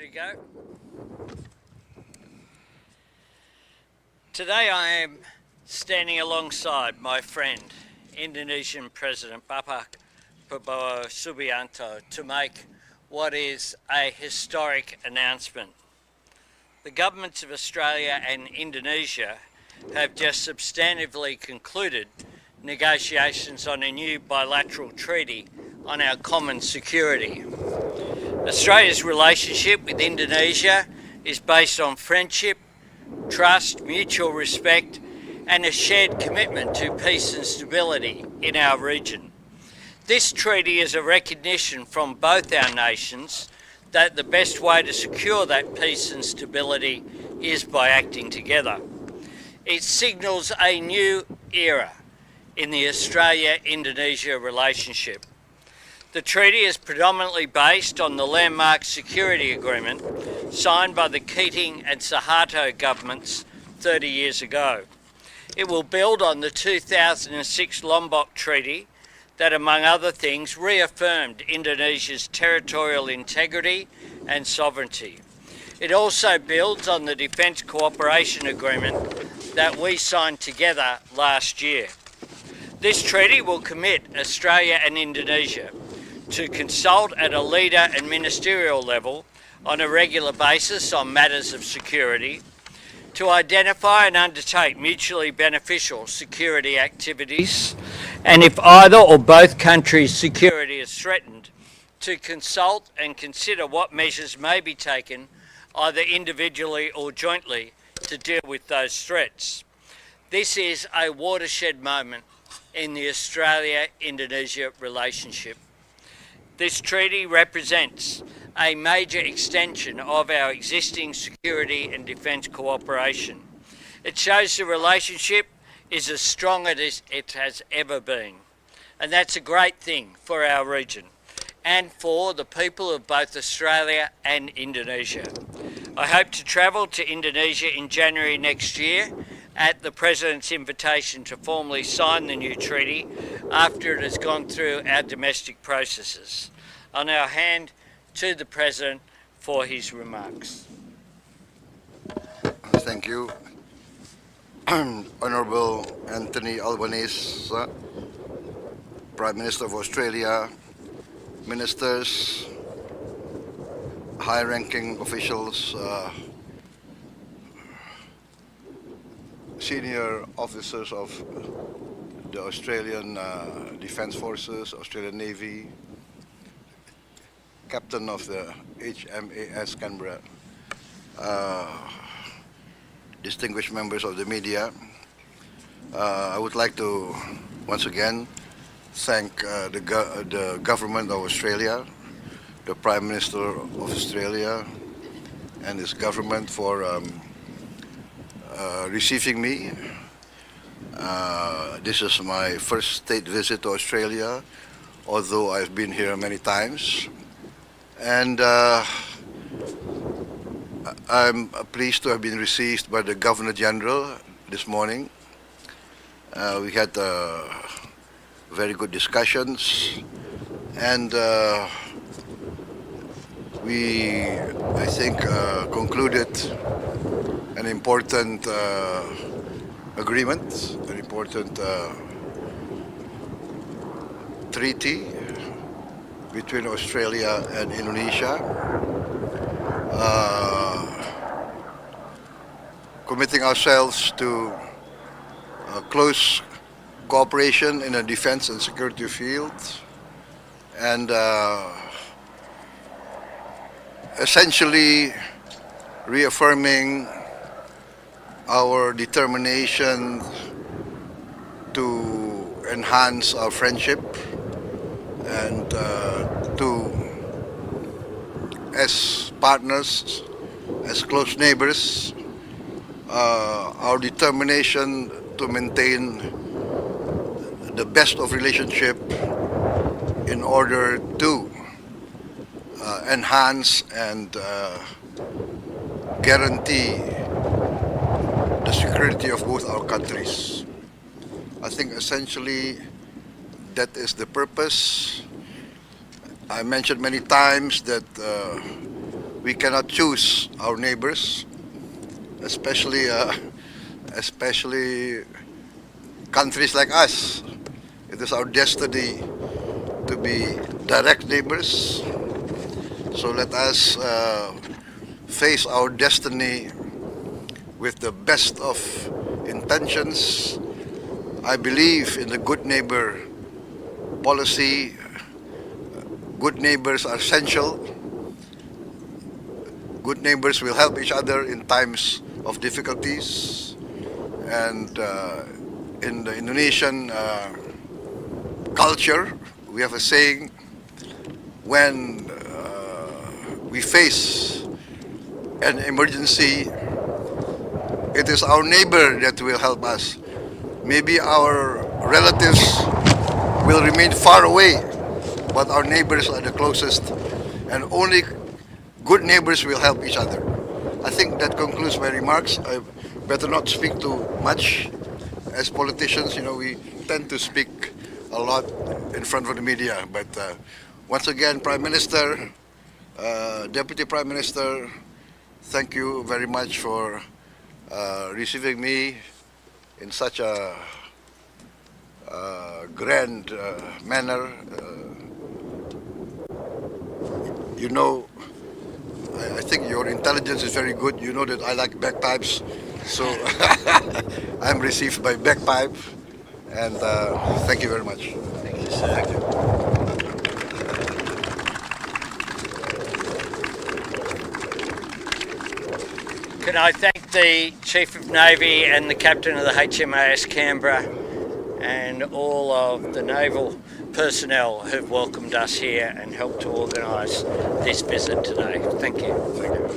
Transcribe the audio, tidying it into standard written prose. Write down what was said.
we go. Today I am standing alongside my friend, Indonesian President Bapak Prabowo Subianto, to make what is a historic announcement. The governments of Australia and Indonesia have just substantively concluded negotiations on a new bilateral treaty on our common security. Australia's relationship with Indonesia is based on friendship, trust, mutual respect, and a shared commitment to peace and stability in our region. This treaty is a recognition from both our nations that the best way to secure that peace and stability is by acting together. It signals a new era in the Australia-Indonesia relationship. The treaty is predominantly based on the landmark security agreement signed by the Keating and Suharto governments 30 years ago. It will build on the 2006 Lombok Treaty that, among other things, reaffirmed Indonesia's territorial integrity and sovereignty. It also builds on the Defence Cooperation Agreement that we signed together last year. This treaty will commit Australia and Indonesia to consult at a leader and ministerial level on a regular basis on matters of security, to identify and undertake mutually beneficial security activities, and if either or both countries' security is threatened, to consult and consider what measures may be taken, either individually or jointly, to deal with those threats. This is a watershed moment in the Australia-Indonesia relationship. This treaty represents a major extension of our existing security and defence cooperation. It shows the relationship is as strong as it has ever been. And that's a great thing for our region and for the people of both Australia and Indonesia. I hope to travel to Indonesia in January next year at the President's invitation to formally sign the new treaty after it has gone through our domestic processes. I'll now hand to the President for his remarks. Thank you. Honourable Anthony Albanese, Prime Minister of Australia, Ministers, high-ranking officials, senior officers of the Australian Defence Forces, Australian Navy, Captain of the HMAS Canberra, distinguished members of the media. I would like to once again thank the government of Australia, the Prime Minister of Australia and his government for receiving me. This is my first state visit to Australia, although I've been here many times. And I'm pleased to have been received by the Governor General this morning. We had very good discussions, and we, I think, concluded an important agreement, an important treaty between Australia and Indonesia, committing ourselves to close cooperation in the defense and security field, and essentially reaffirming our determination to enhance our friendship and to, as partners, as close neighbors, our determination to maintain the best of relationship in order to enhance and guarantee the security of both our countries. I think essentially that is the purpose. I mentioned many times that we cannot choose our neighbors, especially countries like us. It is our destiny to be direct neighbors. So let us face our destiny with the best of intentions. I believe in the good neighbor policy. Good neighbors are essential. Good neighbors will help each other in times of difficulties. And in the Indonesian culture, we have a saying, when we face an emergency, it is our neighbor that will help us. Maybe our relatives will remain far away, but our neighbors are the closest, and only good neighbors will help each other. I think that concludes my remarks. I better not speak too much. As politicians, we tend to speak a lot in front of the media. But once again, Prime Minister, Deputy Prime Minister, thank you very much for receiving me in such a grand manner. I think your intelligence is very good. You know that I like bagpipes, so I'm received by bagpipe, and thank you very much. Thank you, sir. Thank you. Can I thank the Chief of Navy and the Captain of the HMAS Canberra and all of the naval personnel who've welcomed us here and helped to organise this visit today. Thank you. Thank you.